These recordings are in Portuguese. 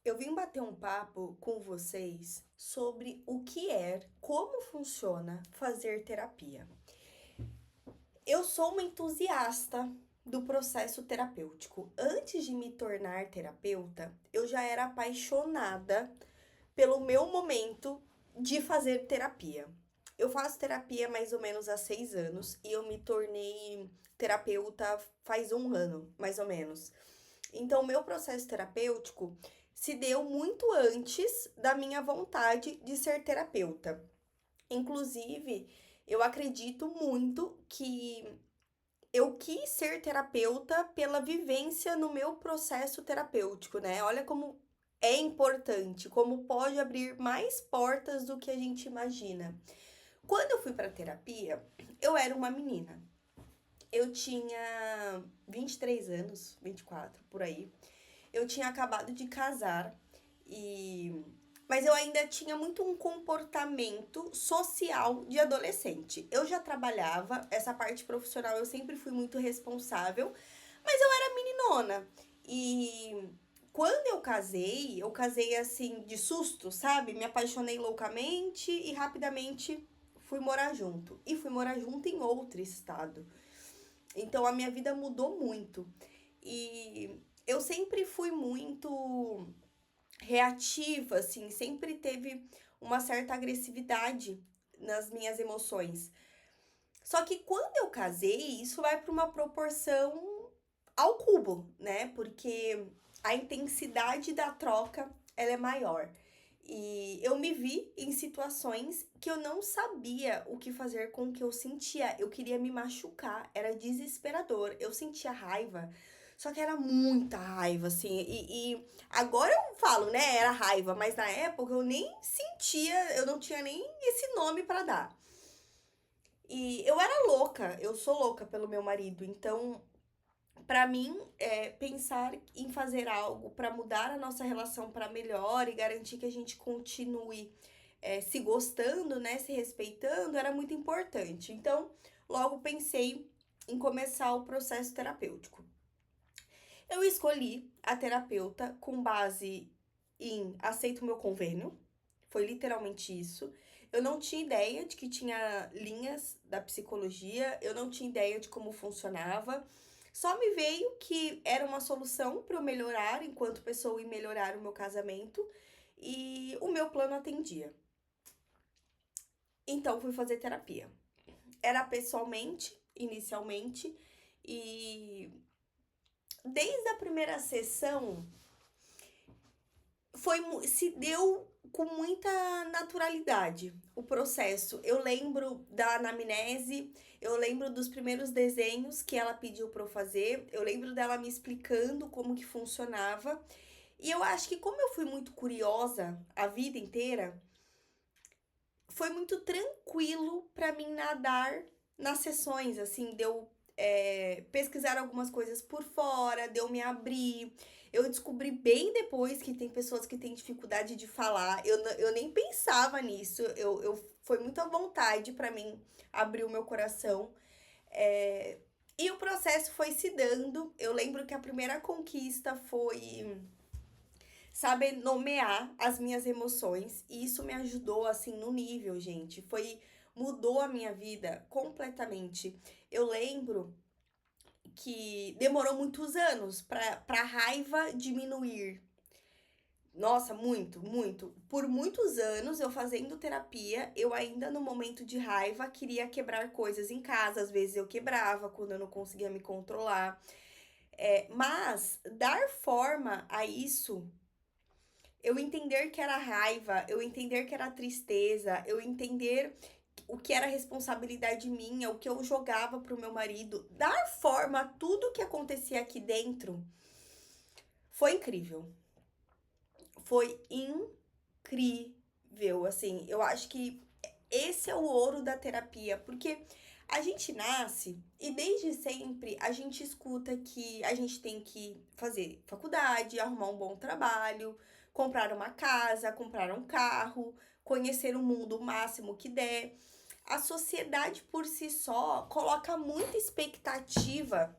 Eu vim bater um papo com vocês sobre o que é, como funciona fazer terapia. Eu sou uma entusiasta do processo terapêutico. Antes de me tornar terapeuta, eu já era apaixonada pelo meu momento de fazer terapia. Eu faço terapia mais ou menos há 6 anos e eu me tornei terapeuta faz um ano, mais ou menos. Então, o meu processo terapêutico se deu muito antes da minha vontade de ser terapeuta. Inclusive, eu acredito muito que eu quis ser terapeuta pela vivência no meu processo terapêutico, né? Olha como é importante, como pode abrir mais portas do que a gente imagina. Quando eu fui para terapia, eu era uma menina. Eu tinha 23 anos, 24 por aí. Eu tinha acabado de casar e mas eu ainda tinha muito um comportamento social de adolescente. Eu já trabalhava, essa parte profissional eu sempre fui muito responsável, mas eu era meninona. E quando eu casei assim de susto, sabe? Me apaixonei loucamente e rapidamente fui morar junto. E fui morar junto em outro estado. Então a minha vida mudou muito. E eu sempre fui muito reativa, assim, sempre teve uma certa agressividade nas minhas emoções. Só que quando eu casei, isso vai para uma proporção ao cubo, né? Porque a intensidade da troca, ela é maior. E eu me vi em situações que eu não sabia o que fazer com o que eu sentia. Eu queria me machucar, era desesperador. Eu sentia raiva, só que era muita raiva, assim. E agora eu falo, né? Era raiva, mas na época eu nem sentia, eu não tinha nem esse nome para dar. E eu era louca, eu sou louca pelo meu marido, então pra mim, pensar em fazer algo para mudar a nossa relação para melhor e garantir que a gente continue se gostando, né, se respeitando, era muito importante. Então, logo pensei em começar o processo terapêutico. Eu escolhi a terapeuta com base em aceito o meu convênio, foi literalmente isso. Eu não tinha ideia de que tinha linhas da psicologia, eu não tinha ideia de como funcionava. Só me veio que era uma solução para eu melhorar enquanto pessoa e melhorar o meu casamento e o meu plano atendia. Então fui fazer terapia. Era pessoalmente, inicialmente, e desde a primeira sessão se deu com muita naturalidade o processo. Eu lembro da anamnese, eu lembro dos primeiros desenhos que ela pediu para eu fazer, eu lembro dela me explicando como que funcionava. E eu acho que como eu fui muito curiosa a vida inteira, foi muito tranquilo para mim nadar nas sessões, assim, deu pesquisar algumas coisas por fora, deu me abrir. Eu descobri bem depois que tem pessoas que têm dificuldade de falar. Eu nem pensava nisso. Foi muita vontade para mim abrir o meu coração. É, e o processo foi se dando. Eu lembro que a primeira conquista foi saber nomear as minhas emoções. E isso me ajudou, assim, no nível, gente. Mudou a minha vida completamente. Eu lembro que demorou muitos anos pra raiva diminuir. Nossa, muito, muito. Por muitos anos eu fazendo terapia, eu ainda no momento de raiva queria quebrar coisas em casa. Às vezes eu quebrava quando eu não conseguia me controlar. Mas dar forma a isso, eu entender que era raiva, eu entender que era tristeza, eu entender o que era responsabilidade minha, o que eu jogava pro meu marido, dar forma a tudo que acontecia aqui dentro, foi incrível. Foi incrível, assim, eu acho que esse é o ouro da terapia, porque a gente nasce e desde sempre a gente escuta que a gente tem que fazer faculdade, arrumar um bom trabalho, comprar uma casa, comprar um carro, conhecer o mundo o máximo que der. A sociedade por si só coloca muita expectativa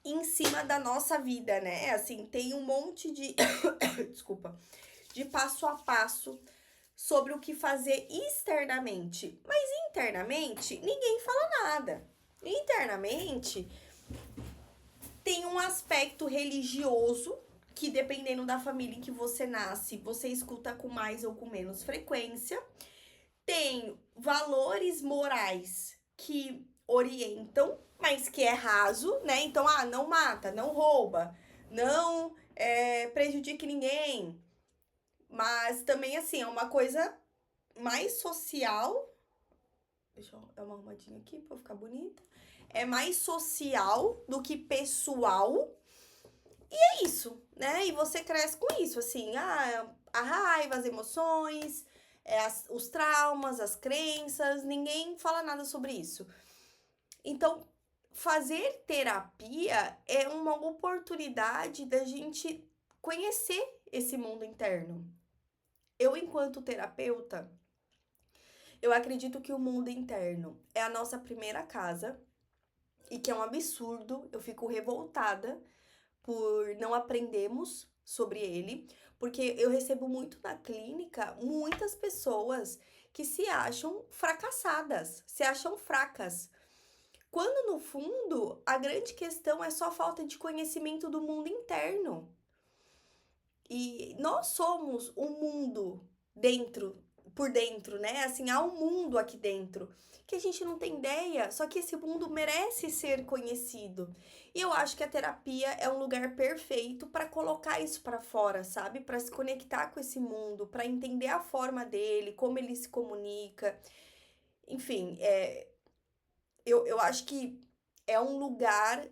em cima da nossa vida, né? Assim, tem um monte de, desculpa, de passo a passo sobre o que fazer externamente. Mas internamente, ninguém fala nada. Internamente, tem um aspecto religioso que, dependendo da família em que você nasce, você escuta com mais ou com menos frequência. Tem valores morais que orientam, mas que é raso, né? Então, não mata, não rouba, não prejudique ninguém. Mas também, assim, é uma coisa mais social. Deixa eu dar uma arrumadinha aqui pra eu ficar bonita. É mais social do que pessoal. É isso, né? E você cresce com isso, assim, a raiva, as emoções, os traumas, as crenças, ninguém fala nada sobre isso. Então, fazer terapia é uma oportunidade da gente conhecer esse mundo interno. Eu, enquanto terapeuta, eu acredito que o mundo interno é a nossa primeira casa e que é um absurdo, eu fico revoltada por não aprendermos sobre ele, porque eu recebo muito na clínica muitas pessoas que se acham fracassadas, se acham fracas. Quando no fundo a grande questão é só falta de conhecimento do mundo interno. E nós somos um mundo dentro, por dentro, né? Assim, há um mundo aqui dentro que a gente não tem ideia, só que esse mundo merece ser conhecido. E eu acho que a terapia é um lugar perfeito para colocar isso para fora, sabe? Para se conectar com esse mundo, para entender a forma dele, como ele se comunica. Enfim, eu acho que é um lugar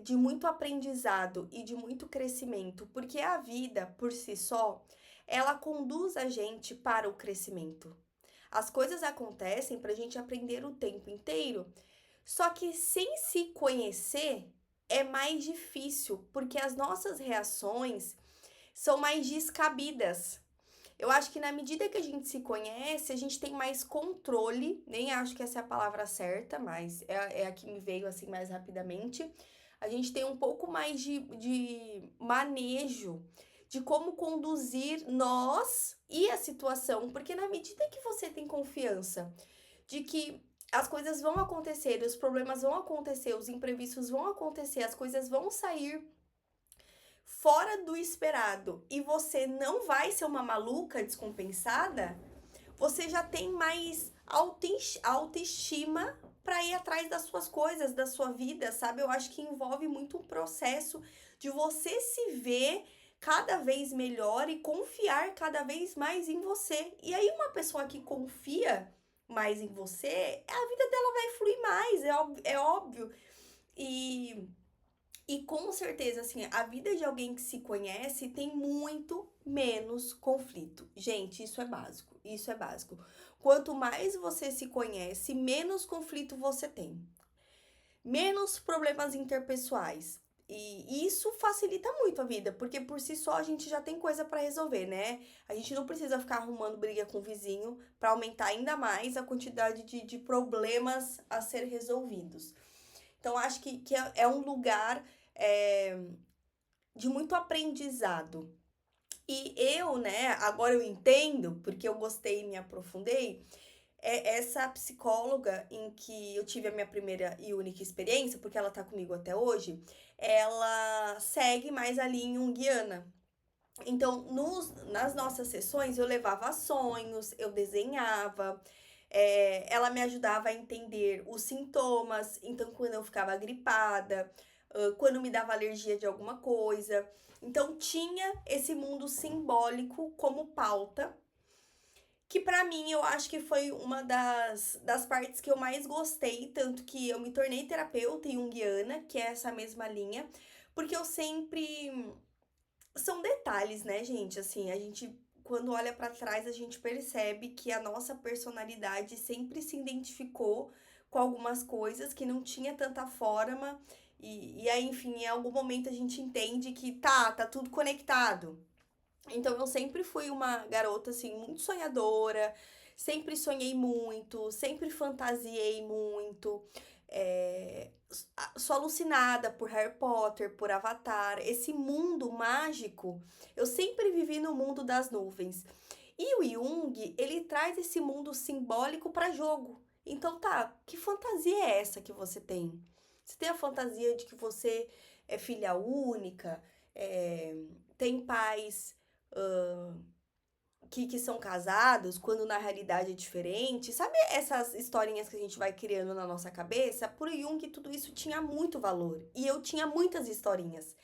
de muito aprendizado e de muito crescimento, porque a vida, por si só, ela conduz a gente para o crescimento. As coisas acontecem para a gente aprender o tempo inteiro, só que sem se conhecer é mais difícil, porque as nossas reações são mais descabidas. Eu acho que na medida que a gente se conhece, a gente tem mais controle, nem acho que essa é a palavra certa, mas é a que me veio assim mais rapidamente. A gente tem um pouco mais de manejo de como conduzir nós e a situação, porque na medida que você tem confiança de que as coisas vão acontecer, os problemas vão acontecer, os imprevistos vão acontecer, as coisas vão sair fora do esperado e você não vai ser uma maluca descompensada, você já tem mais autoestima para ir atrás das suas coisas, da sua vida, sabe? Eu acho que envolve muito um processo de você se ver cada vez melhor e confiar cada vez mais em você. E aí, uma pessoa que confia mais em você, a vida dela vai fluir mais, é óbvio. E com certeza, assim, a vida de alguém que se conhece tem muito menos conflito. Gente, isso é básico. Isso é básico. Quanto mais você se conhece, menos conflito você tem. Menos problemas interpessoais. E isso facilita muito a vida, porque por si só a gente já tem coisa pra resolver, né? A gente não precisa ficar arrumando briga com o vizinho pra aumentar ainda mais a quantidade de problemas a ser resolvidos. Então, acho que é um lugar é, de muito aprendizado. E eu, né, agora eu entendo, porque eu gostei e me aprofundei, essa psicóloga em que eu tive a minha primeira e única experiência, porque ela tá comigo até hoje, ela segue mais a linha junguiana. Então, nas nossas sessões, eu levava sonhos, eu desenhava, ela me ajudava a entender os sintomas. Então, quando eu ficava gripada, quando me dava alergia de alguma coisa. Então, tinha esse mundo simbólico como pauta, que pra mim eu acho que foi uma das partes que eu mais gostei, tanto que eu me tornei terapeuta junguiana, que é essa mesma linha, porque eu sempre são detalhes, né, gente? Assim, a gente, quando olha pra trás, a gente percebe que a nossa personalidade sempre se identificou com algumas coisas que não tinha tanta forma. E aí, enfim, em algum momento a gente entende que tá tudo conectado. Então, eu sempre fui uma garota, assim, muito sonhadora, sempre sonhei muito, sempre fantasiei muito. sou alucinada por Harry Potter, por Avatar, esse mundo mágico. Eu sempre vivi no mundo das nuvens. E o Jung, ele traz esse mundo simbólico para jogo. Então tá, que fantasia é essa que você tem? Você tem a fantasia de que você é filha única, tem pais que são casados, quando na realidade é diferente. Sabe essas historinhas que a gente vai criando na nossa cabeça? Por Jung, tudo isso tinha muito valor. E eu tinha muitas historinhas.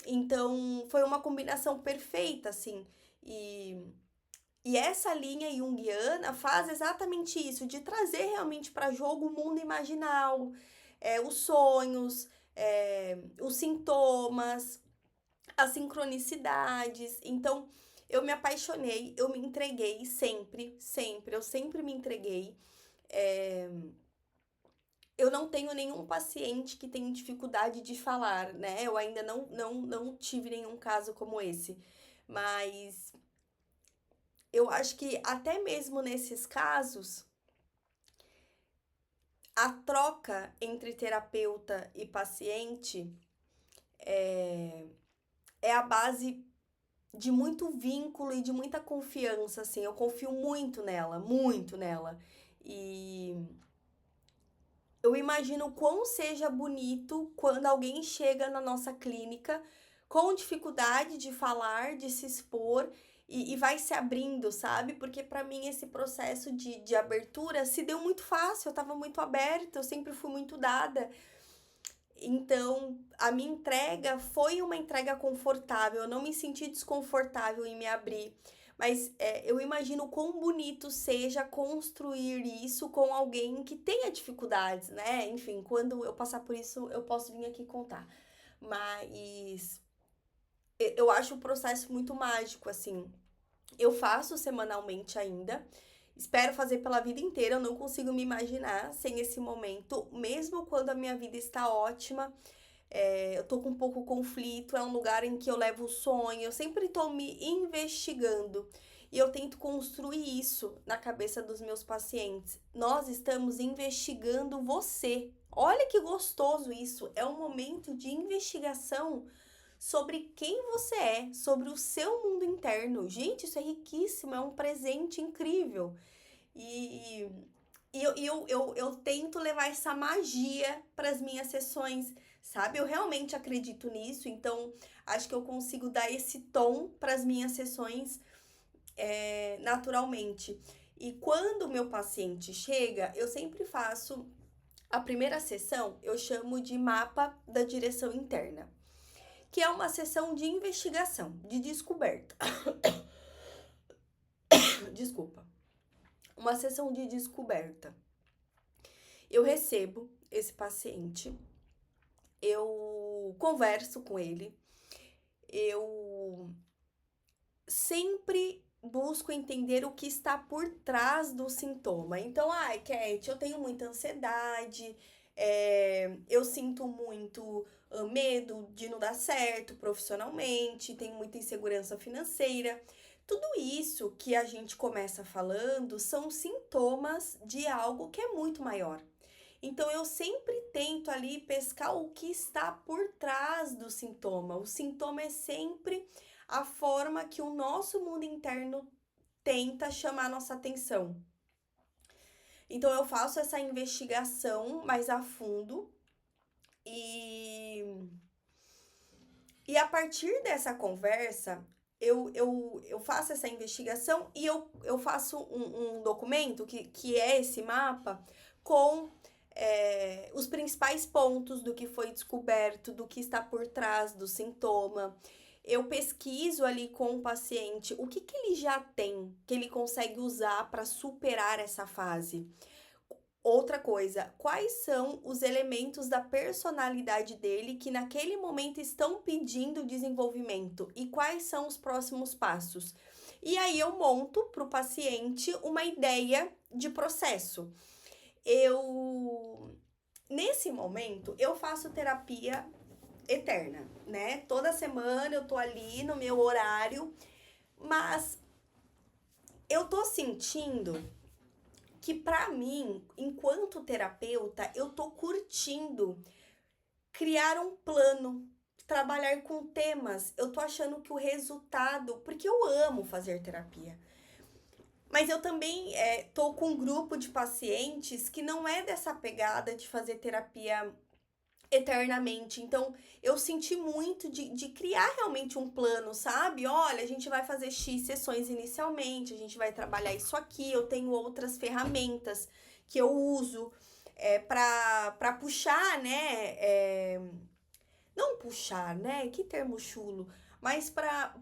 Então, foi uma combinação perfeita, assim. E essa linha junguiana faz exatamente isso, de trazer realmente para jogo o mundo imaginal, os sonhos, os sintomas, as sincronicidades. Então, eu me apaixonei, eu me entreguei sempre, sempre, eu sempre me entreguei. É, eu não tenho nenhum paciente que tenha dificuldade de falar, né? Eu ainda não tive nenhum caso como esse. Mas eu acho que até mesmo nesses casos, a troca entre terapeuta e paciente é a base de muito vínculo e de muita confiança, assim. Eu confio muito nela, muito nela. E eu imagino quão seja bonito quando alguém chega na nossa clínica com dificuldade de falar, de se expor e vai se abrindo, sabe? Porque para mim esse processo de abertura se deu muito fácil, eu tava muito aberta, eu sempre fui muito dada. Então, a minha entrega foi uma entrega confortável, eu não me senti desconfortável em me abrir. Mas eu imagino quão bonito seja construir isso com alguém que tenha dificuldades, né? Enfim, quando eu passar por isso, eu posso vir aqui contar. Mas eu acho o processo muito mágico, assim. Eu faço semanalmente ainda. Espero fazer pela vida inteira. Eu não consigo me imaginar sem esse momento, mesmo quando a minha vida está ótima. Eu tô com um pouco conflito, é um lugar em que eu levo o sonho, eu sempre tô me investigando. E eu tento construir isso na cabeça dos meus pacientes. Nós estamos investigando você. Olha que gostoso isso. É um momento de investigação sobre quem você é, sobre o seu mundo interno. Gente, isso é riquíssimo, é um presente incrível. E, eu tento levar essa magia para as minhas sessões, sabe? Eu realmente acredito nisso, então acho que eu consigo dar esse tom para as minhas sessões naturalmente. E quando o meu paciente chega, eu sempre faço a primeira sessão, eu chamo de mapa da direção interna, que é uma sessão de investigação, de descoberta. Desculpa. Uma sessão de descoberta. Eu recebo esse paciente, eu converso com ele, eu sempre busco entender o que está por trás do sintoma. Então, ai, Cat, eu tenho muita ansiedade, eu sinto muito medo de não dar certo profissionalmente, tenho muita insegurança financeira. Tudo isso que a gente começa falando são sintomas de algo que é muito maior. Então eu sempre tento ali pescar o que está por trás do sintoma. O sintoma é sempre a forma que o nosso mundo interno tenta chamar nossa atenção. Então eu faço essa investigação mais a fundo e, e a partir dessa conversa eu faço essa investigação e eu faço um documento que é esse mapa com os principais pontos do que foi descoberto, do que está por trás do sintoma. Eu pesquiso ali com o paciente o que ele já tem, que ele consegue usar para superar essa fase. Outra coisa, quais são os elementos da personalidade dele que naquele momento estão pedindo desenvolvimento e quais são os próximos passos? E aí eu monto para o paciente uma ideia de processo. Nesse momento, eu faço terapia eterna, né? Toda semana eu tô ali no meu horário, mas eu tô sentindo que pra mim, enquanto terapeuta, eu tô curtindo criar um plano, trabalhar com temas. Eu tô achando que o resultado, porque eu amo fazer terapia. Mas eu também tô com um grupo de pacientes que não é dessa pegada de fazer terapia eternamente. Então, eu senti muito de criar realmente um plano, sabe? Olha, a gente vai fazer X sessões inicialmente, a gente vai trabalhar isso aqui, eu tenho outras ferramentas que eu uso para puxar, né? Não puxar, né? Que termo chulo, mas para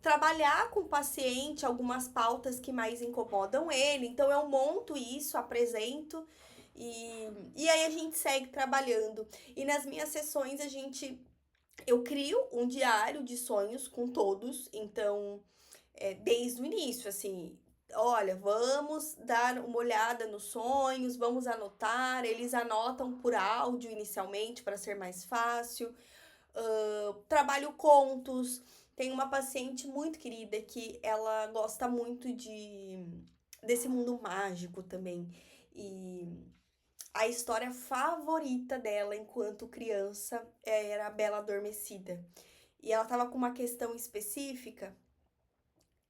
trabalhar com o paciente algumas pautas que mais incomodam ele. Então, eu monto isso, apresento. E aí a gente segue trabalhando. E nas minhas sessões eu crio um diário de sonhos com todos. Então, desde o início, assim, olha, vamos dar uma olhada nos sonhos, vamos anotar. Eles anotam por áudio inicialmente para ser mais fácil. Trabalho contos. Tem uma paciente muito querida que ela gosta muito desse mundo mágico também. E a história favorita dela enquanto criança era a Bela Adormecida. E ela tava com uma questão específica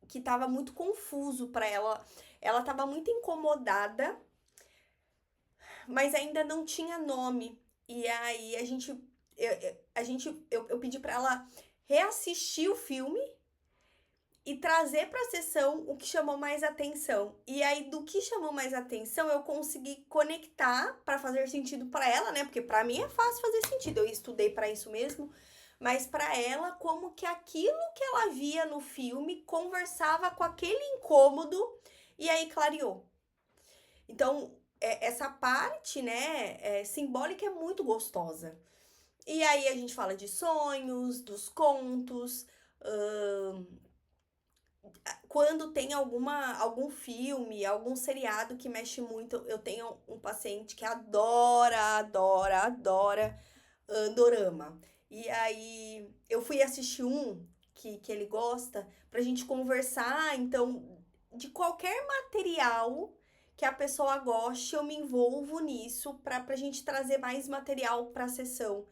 que tava muito confuso para ela. Ela tava muito incomodada, mas ainda não tinha nome. E aí eu pedi para ela reassistir o filme e trazer para a sessão o que chamou mais atenção. E aí, do que chamou mais atenção, eu consegui conectar para fazer sentido para ela, né? Porque para mim é fácil fazer sentido, eu estudei para isso mesmo. Mas para ela, como que aquilo que ela via no filme conversava com aquele incômodo e aí clareou. Então, essa parte, né, simbólica é muito gostosa. E aí a gente fala de sonhos, dos contos, quando tem algum filme, algum seriado que mexe muito, eu tenho um paciente que adora dorama. E aí eu fui assistir um que ele gosta pra gente conversar, então, de qualquer material que a pessoa goste, eu me envolvo nisso pra gente trazer mais material pra sessão.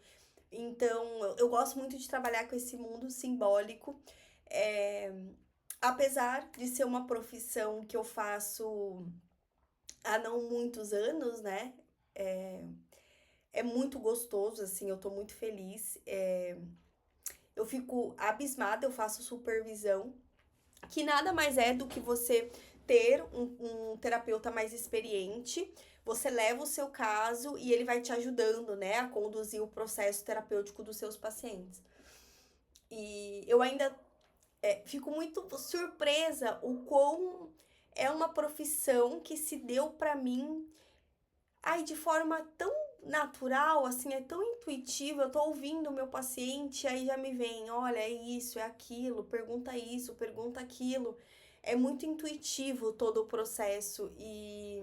Então, eu gosto muito de trabalhar com esse mundo simbólico. É, apesar de ser uma profissão que eu faço há não muitos anos, né? É, é muito gostoso, assim, eu tô muito feliz. Eu fico abismada, eu faço supervisão, que nada mais é do que você ter um terapeuta mais experiente. Você leva o seu caso e ele vai te ajudando, né, a conduzir o processo terapêutico dos seus pacientes. E eu ainda fico muito surpresa o quão é uma profissão que se deu pra mim, ai, de forma tão natural, assim, é tão intuitiva. Eu tô ouvindo o meu paciente, aí já me vem, olha, é isso, é aquilo, pergunta isso, pergunta aquilo. É muito intuitivo todo o processo e,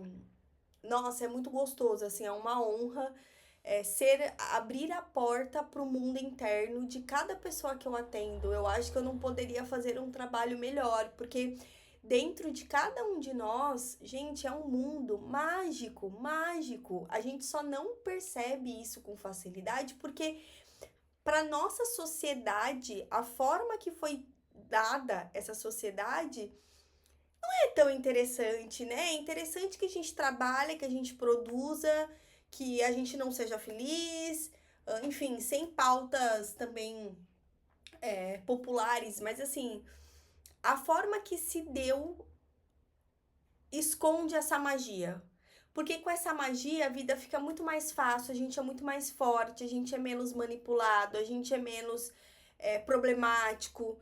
nossa, é muito gostoso, assim, é uma honra abrir a porta para o mundo interno de cada pessoa que eu atendo. Eu acho que eu não poderia fazer um trabalho melhor, porque dentro de cada um de nós, gente, é um mundo mágico, mágico. A gente só não percebe isso com facilidade porque para nossa sociedade, a forma que foi dada essa sociedade não é tão interessante, né? É interessante que a gente trabalhe, que a gente produza, que a gente não seja feliz, enfim, sem pautas também populares, mas assim, a forma que se deu esconde essa magia. Porque com essa magia a vida fica muito mais fácil, a gente é muito mais forte, a gente é menos manipulado, a gente é menos problemático,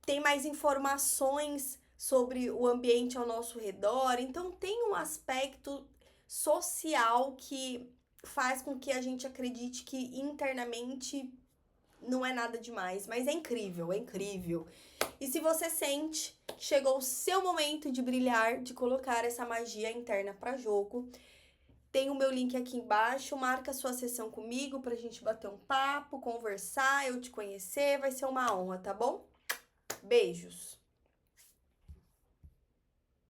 tem mais informações sobre o ambiente ao nosso redor. Então tem um aspecto social que faz com que a gente acredite que internamente não é nada demais, mas é incrível, é incrível. E se você sente que chegou o seu momento de brilhar, de colocar essa magia interna para jogo, tem o meu link aqui embaixo, marca sua sessão comigo pra gente bater um papo, conversar, eu te conhecer, vai ser uma honra, tá bom? Beijos!